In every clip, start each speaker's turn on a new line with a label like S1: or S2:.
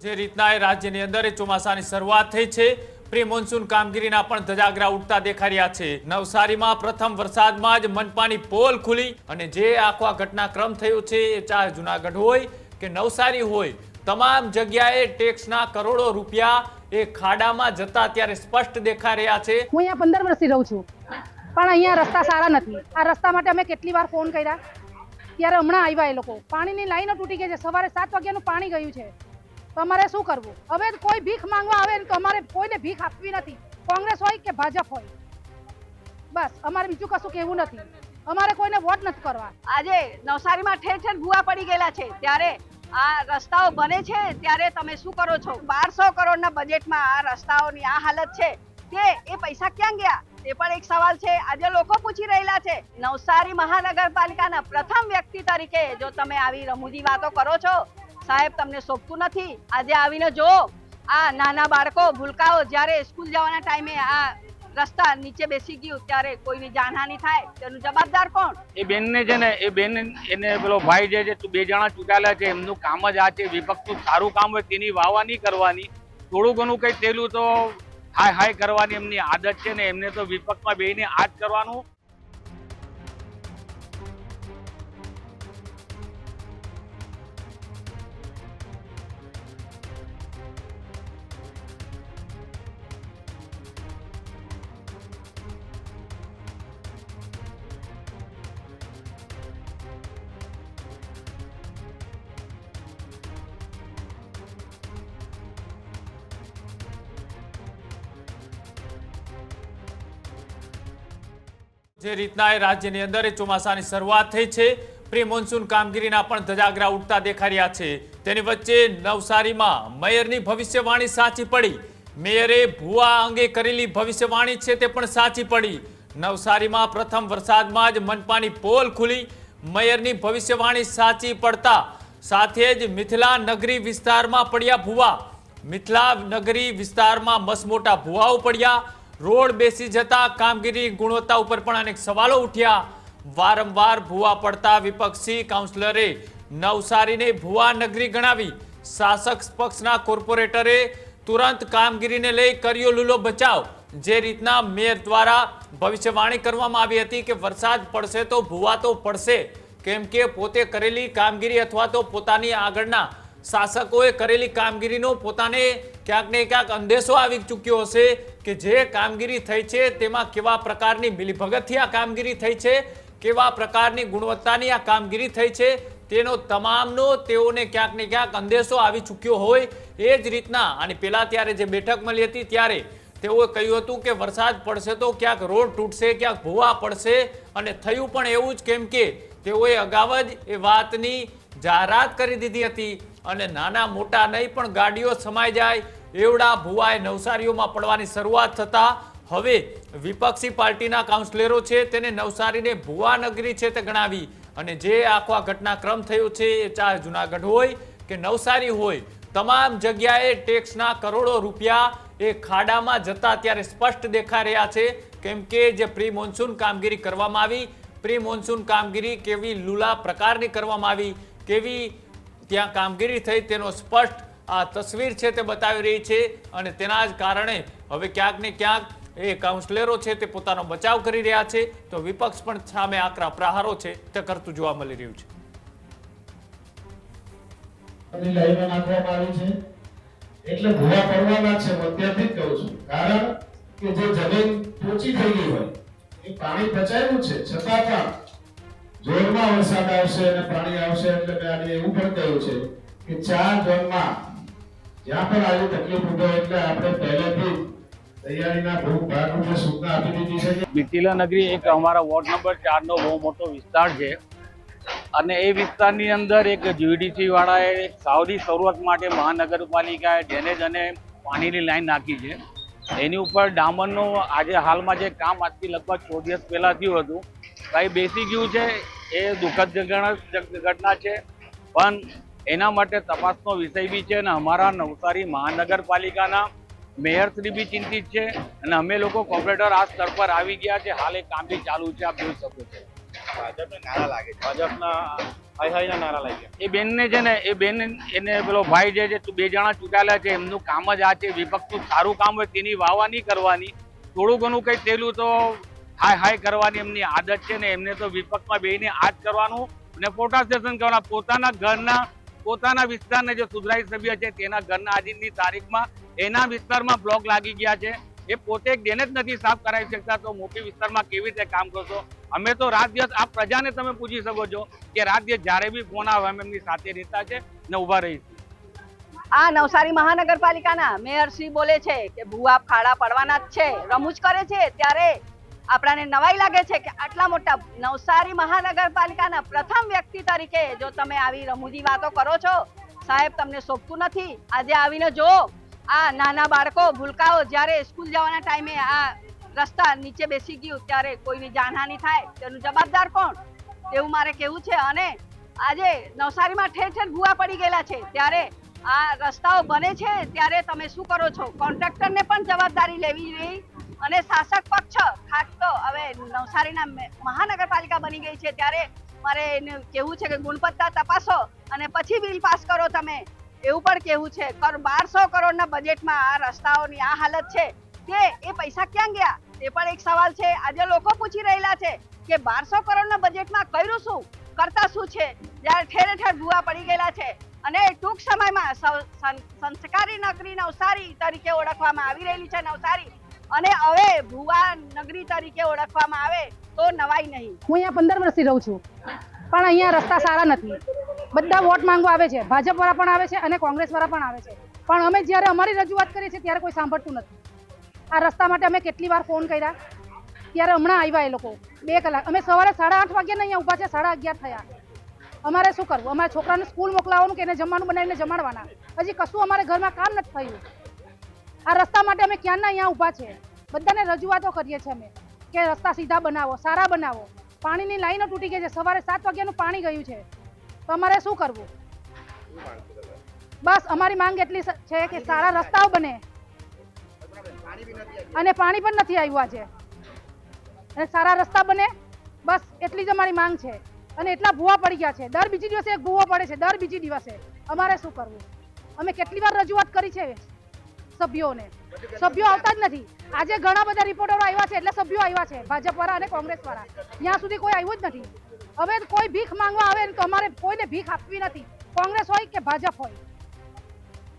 S1: જે રીતના એ રાજ્યની અંદર ચોમાસાની શરૂઆત થઈ છે, પ્રી મોન્સૂન કામગીરીના પણ ધજાગરા ઉડતા દેખાઈ રહ્યા છે। નવસારીમાં પ્રથમ વરસાદમાં જ મનપાની પોલ ખુલી અને જે આખો ઘટનાક્રમ થયો છે એ ચાહે જૂનાગઢ હોય કે નવસારી હોય, તમામ જગ્યાએ ટેક્સના કરોડો રૂપિયા એ ખાડામાં જતા ત્યારે સ્પષ્ટ દેખાઈ રહ્યા છે।
S2: હું અહીંયા 15 વર્ષથી રહું છું, પણ અહીંયા રસ્તા સારા નથી। આ રસ્તા માટે અમે કેટલી વાર ફોન કર્યા, ત્યારે હમણાં આવ્યા એ લોકો। પાણીની લાઈનો તૂટી ગઈ છે, સવારે 7 વાગ્યાનું પાણી ગયું છે, તો અમારે શું કરવું? હવે કોઈ ભીખ માંગવા આવે તો અમારે કોઈને ભીખ આપવી નથી, કોંગ્રેસ હોય કે ભાજપ હોય, બસ અમારે બીજું કશું કહેવું નથી। અમારે કોઈને વોટ નથી કરવા।
S3: આજે નવસારીમાં ઠેર ઠેર ભૂવા પડી ગયેલા છે, ત્યારે આ રસ્તાઓ બને છે ત્યારે તમે શું કરો છો? 1200 કરોડના બજેટમાં આ રસ્તાઓની આ હાલત છે કે એ પૈસા ક્યાં ગયા તે પણ એક સવાલ છે। આજે લોકો પૂછી રહેલા છે। નવસારી મહાનગરપાલિકાના પ્રથમ વ્યક્તિ તરીકે જો તમે આવી રમૂજી વાતો કરો છો, સાહેબ તમને શોભતું નથી। આજે આવીને જો આ નાના બાળકો ભૂલકાઓ જ્યારે સ્કૂલ જવાના ટાઈમે આ રસ્તા નીચે બેસી ગયું ત્યારે કોઈની જાનહાનિ થાય, તેનું જવાબદાર કોણ?
S4: એ બેનને છે ને, એ બેન એને પેલો ભાઈ જે છે 2 જણા ચૂંટાયેલા છે, એમનું કામ જ આ છે। વિપક્ષનું સારું કામ હોય તેની વાવા નહીં કરવાની, થોડું ઘણું કંઈ થયેલું તો હાય કરવાની એમની આદત છે ને, એમને તો વિપક્ષમાં બેને આ જ કરવાનું।
S1: જે રીતના એ રાજ્યની અંદર ચોમાસાની શરૂઆત થઈ છે, પ્રી મોન્સૂન કામગીરીના પણ ધજાગરા ઉડતા દેખાઈ રહ્યા છે। તેની વચ્ચે નવસારીમાં મેયરની ભવિષ્યવાણી સાચી પડી। મેયરે ભૂવા અંગે કરેલી ભવિષ્યવાણી છે તે પણ સાચી પડી। નવસારીમાં પ્રથમ વરસાદમાં જ મનપાની પોલ ખુલી, મેયરની ભવિષ્યવાણી સાચી પડતા સાથે જ મિથિલા નગરી વિસ્તારમાં પડ્યા ભૂવા। મિથિલા નગરી વિસ્તારમાં મસમોટા ભૂવાઓ પડ્યા। રોડ બેસી જતા કામગીરી ગુણવત્તા ઉપર પણ અનેક સવાલો ઉઠ્યા। વારંવાર ભૂવા પડતા વિપક્ષી કાઉન્સિલરે નવસારીને ભૂવા નગરી ગણાવી। શાસક પક્ષના કોર્પોરેટરે તુરંત કામગીરીને લઈ કર્યો લૂલો બચાવ। જે રીતના મેયર દ્વારા ભવિષ્યવાણી કરવામાં આવી હતી કે વરસાદ પડશે તો ભૂવા તો પડશે, કેમ કે પોતે કરેલી કામગીરી અથવા તો પોતાની આગળના શાસકોએ કરેલી કામગીરીનો પોતાને ક્યાંક ને ક્યાંક અંદેશો આવી ચૂક્યો હશે કે જે કામગીરી થઈ છે તેમાં કેવા પ્રકારની મિલીભગતથી આ કામગીરી થઈ છે, કેવા પ્રકારની ગુણવત્તાની આ કામગીરી થઈ છે, તેનો તમામનો તેઓને ક્યાંક ને ક્યાંક અંદેશો આવી ચૂક્યો હોય। એ જ રીતના અને પહેલા ત્યારે જે બેઠક મળી હતી ત્યારે તેઓએ કહ્યું હતું કે વરસાદ પડશે તો ક્યાંક રોડ તૂટશે, ક્યાંક ભૂવા પડશે, અને થયું પણ એવું જ, કેમ કે તેઓએ અગાઉ જ એ વાતની જાહેરાત કરી દીધી હતી અને નાના મોટા નહીં પણ ગાડીઓ સમાઈ જાય એવડા ભૂવાએ નવસારીઓમાં પડવાની શરૂઆત થતા હવે વિપક્ષી પાર્ટીના કાઉન્સિલરો છે તેને નવસારીને ભૂવા નગરી છે તે ગણાવી અને જે આખો ઘટનાક્રમ થયો છે એ ચાહે જૂનાગઢ હોય કે નવસારી હોય, તમામ જગ્યાએ ટેક્સના કરોડો રૂપિયા એ ખાડામાં જતા ત્યારે સ્પષ્ટ દેખાઈ રહ્યા છે। કેમ કે જે પ્રી મોન્સૂન કામગીરી કરવામાં આવી, પ્રી મોન્સૂન કામગીરી કેવી લૂલા પ્રકારની કરવામાં આવી, કેવી ત્યાં કામગીરી થઈ તેનો સ્પષ્ટ આ તસવીર છે તે બતાવી રહી છે અને તેના જ કારણે હવે ક્યાંક ને ક્યાંક એ કાઉન્સિલરો છે તે પોતાનો બચાવ કરી રહ્યા છે, તો વિપક્ષ પણ સામે આકરા પ્રહારો છે તે કરતું જોવા મળી રહ્યું છે।
S5: એટલે ભૂવા પડવાના છે, હું અત્યારથી જ કહું છું, કારણ કે જે જમીન પોચી થઈ ગઈ હોય એ પાણી પચાવ્યું છે, છતાં પણ જોરમાં વરસાદ આવશે અને પાણી આવશે એટલે મેં આજે એવું પણ કહ્યું છે કે 4 ઝોનમાં જ્યાં પણ આવી તકલીફ ઉઠે એટલે આપણે પહેલેથી તૈયારીના ભાગરૂપે સૂચના આપી દીધી છે।
S4: મિથિલા નગરી એક અમારા વોર્ડ નંબર 4 નો બહુ મોટો વિસ્તાર છે અને એ વિસ્તારની અંદર એક જીવીડીસી વાળાએ એક સાવધી શરૂઆત માટે મહાનગરપાલિકાએ ડ્રેનેજ અને પાણીની લાઈન નાખી છે। એની ઉપર ડામરનું આજે હાલમાં જે કામ આજથી લગભગ 14 દિવસ પહેલા થયું હતું, કંઈ બેસી ગયું છે, એ દુઃખદ ઘટના છે, પણ એના માટે તપાસનો વિષય બી છે અને અમારા નવસારી મહાનગરપાલિકાના મેયરશ્રી બી ચિંતિત છે અને અમે લોકો કોર્પોરેટર આ સ્તર પર આવી ગયા છે। હાલ એ કામ બી ચાલુ છે, આપ જોઈ શકો છો।
S6: ભાજપને નારા લાગે છે, ભાજપના હાય હાયના નારા લાગ્યા.
S4: એ બેનને છે ને એ બેન એને પેલો ભાઈ જે છે બે જણા ચૂંટાયેલા છે એમનું કામ જ આ છે વિપક્ષનું સારું કામ હોય તેની વાવા નહીં કરવાની, થોડું ઘણું કંઈ થયેલું તો હાય હાય કરવાની એમની આદત છે ને એમને તો વિપક્ષમાં બેહીને આ જ કરવાનું અને પ્રોટેસ્ટેશન કરવાના. પોતાના ઘરના પોતાના વિસ્તારના જે સુધરાઈ સભ્ય છે તેના ઘરના આજની તારીખમાં એના વિસ્તારમાં બ્લોક લાગી ગયા છે. એ પોતે એક ડ્રેનેજ નથી સાફ કરાવી શકતા તો મોટી વિસ્તારમાં કેવી રીતે કામ કરશો? અમે તો રાત દિવસ આ પ્રજાને તમે પૂછી શકો છો કે રાત દિવસ જ્યારે બી ફોન આવે અમે એમની સાથે રહેતા છે ને ઊભા રહીશું.
S3: આ નવસારી મહાનગરપાલિકાના મેયર શ્રી બોલે છે કે ભૂવા ખાડા પડવાના જ છે, રમૂજ કરે છે, ત્યારે આપણાને નવાઈ લાગે છે કે આટલા મોટા નવસારી મહાનગરપાલિકાના પ્રથમ વ્યક્તિ તરીકે જો તમે આવી રમૂજી વાતો કરો છો, સાહેબ તમને શોભતું નથી. આજે આવીને જો આ નાના બાળકો ભૂલકાઓ જ્યારે સ્કૂલ જવાના ટાઈમે આ રસ્તા નીચે બેસી ગયું ત્યારે કોઈની જાનહાનિ થાય તેનું જવાબદાર કોણ? તેવું મારે કહેવું છે. અને આજે નવસારીમાં ઠેર ઠેર ભૂવા પડી ગયેલા છે, ત્યારે આ રસ્તાઓ બને છે ત્યારે તમે શું કરો છો? કોન્ટ્રાક્ટરને પણ જવાબદારી લેવી જોઈએ અને શાસક પક્ષ ખાસ તો હવે નવસારીના મહાનગરપાલિકા બની ગઈ છે ત્યારે મારે એને કહેવું છે કે ગુણવત્તા તપાસો અને પછી બિલ પાસ કરો. તમે એવું પણ કહેવું છે 1200 કરોડના બજેટમાં આ રસ્તાઓની આ હાલત છે તે એ પૈસા ક્યાં ગયા તે પણ એક સવાલ છે. આજે લોકો પૂછી રહેલા છે કે 1200 કરોડના બજેટમાં કર્યું શું, કરતા શું છે, જ્યારે ઠેર ઠેર ભૂવા પડી ગયેલા છે અને ટૂંક સમયમાં સંસ્કારી નગરી નવસારી તરીકે ઓળખવામાં આવી રહેલી છે નવસારી, અને હવે ભૂવા નગરી તરીકે ઓળખવામાં આવે તો નવાઈ નહીં.
S2: હું અહીંયા 15 વર્ષથી રહું છું પણ અહીંયા રસ્તા સારા નથી. બધા વોટ માંગવા આવે છે, ભાજપ વાળા પણ આવે છે અને કોંગ્રેસ વાળા પણ આવે છે, પણ અમે જ્યારે અમારી રજૂઆત કરીએ છીએ ત્યારે કોઈ સાંભળતું નથી. આ રસ્તા માટે અમે કેટલી વાર ફોન કર્યા, ત્યારે હમણાં આવ્યા એ લોકો 2 કલાક. અમે સવારે 8:30 વાગ્યાના અહીંયા ઊભા છે, 11:30 થયા. અમારે શું કરવું? અમારા છોકરાને સ્કૂલ મોકલાવવાનું કે એને જમવાનું બનાવીને જમાડવાના? હજી કશું અમારે ઘરમાં કામ નથી થયું. આ રસ્તા માટે અમે ક્યાંના અહીંયા ઊભા છે, બધાને રજૂઆતો કરીએ છીએ અમે કે રસ્તા સીધા બનાવો, સારા બનાવો. પાણીની લાઈનો તૂટી ગઈ છે, સવારે 7 વાગ્યાનું પાણી ગયું છે, તો અમારે શું કરવું? બસ અમારી માંગ એટલી છે કે સારા રસ્તાઓ બને અને પાણી પણ નથી આવ્યું આજે, અને સારા રસ્તા બને, બસ એટલી જ અમારી માંગ છે. અને એટલા ભૂવા પડી ગયા છે, દર બીજી દિવસે એક ભૂવો પડે છે, દર બીજી દિવસે. અમારે શું કરવું? અમે કેટલી વાર રજૂઆત કરી છે સભ્યોને, સભ્યો આવતા જ નથી. આજે ઘણા બધા રિપોર્ટરો આવ્યા છે એટલે સભ્યો આવ્યા છે, ભાજપ વાળા અને કોંગ્રેસ વાળા. ત્યાં સુધી કોઈ આવ્યું જ નથી. હવે કોઈ ભીખ માંગવા આવે તો અમારે કોઈને ભીખ આપવી નથી, કોંગ્રેસ હોય કે ભાજપ હોય.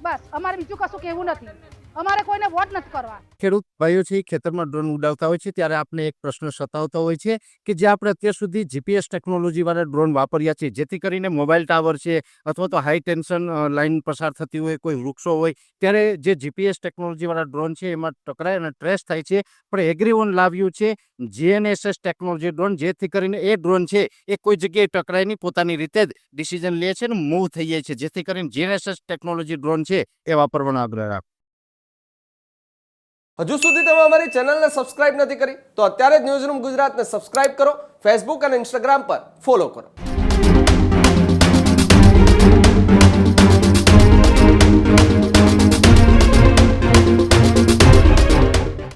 S2: બસ અમારે બીજું કશું કહેવું નથી, અમારે કોઈને વોટ નથી કરવા.
S7: ખેડૂત ભાઈઓ છે ખેતરમાં ડ્રોન ઉડાવતા હોય છે ત્યારે આપણે એક પ્રશ્ન સતાવતો હોય છે કે જે આપણે અત્યાર સુધી જીપીએસ ટેકનોલોજી વાળા ડ્રોન વાપર્યા છે, જેથી કરીને મોબાઈલ ટાવર છે અથવા તો હાઈ ટેન્શન લાઈન પસાર થતી હોય, કોઈ વૃક્ષો હોય, ત્યારે જે જીપીએસ ટેકનોલોજી વાળા ડ્રોન છે એમાં ટકરાય અને ટ્રેસ થાય છે. પણ એગ્રીઓન લાવ્યું છે GNSS ટેકનોલોજી ડ્રોન, જેથી કરીને એ ડ્રોન છે એ કોઈ જગ્યાએ ટકરાય નહીં, પોતાની રીતે જ ડિસિઝન લે છે ને મૂવ થઈ જાય છે, જેથી કરીને GNSS ટેકનોલોજી ડ્રોન છે એ વાપરવાનો આગ્રહ રાખો.
S8: હજુ સુધી તમે અમારી ચેનલને સબસ્ક્રાઇબ નથી કરી તો અત્યારે જ ન્યૂઝરૂમ ગુજરાતને સબસ્ક્રાઇબ કરો, ફેસબુક અને ઇન્સ્ટાગ્રામ પર ફોલો કરો.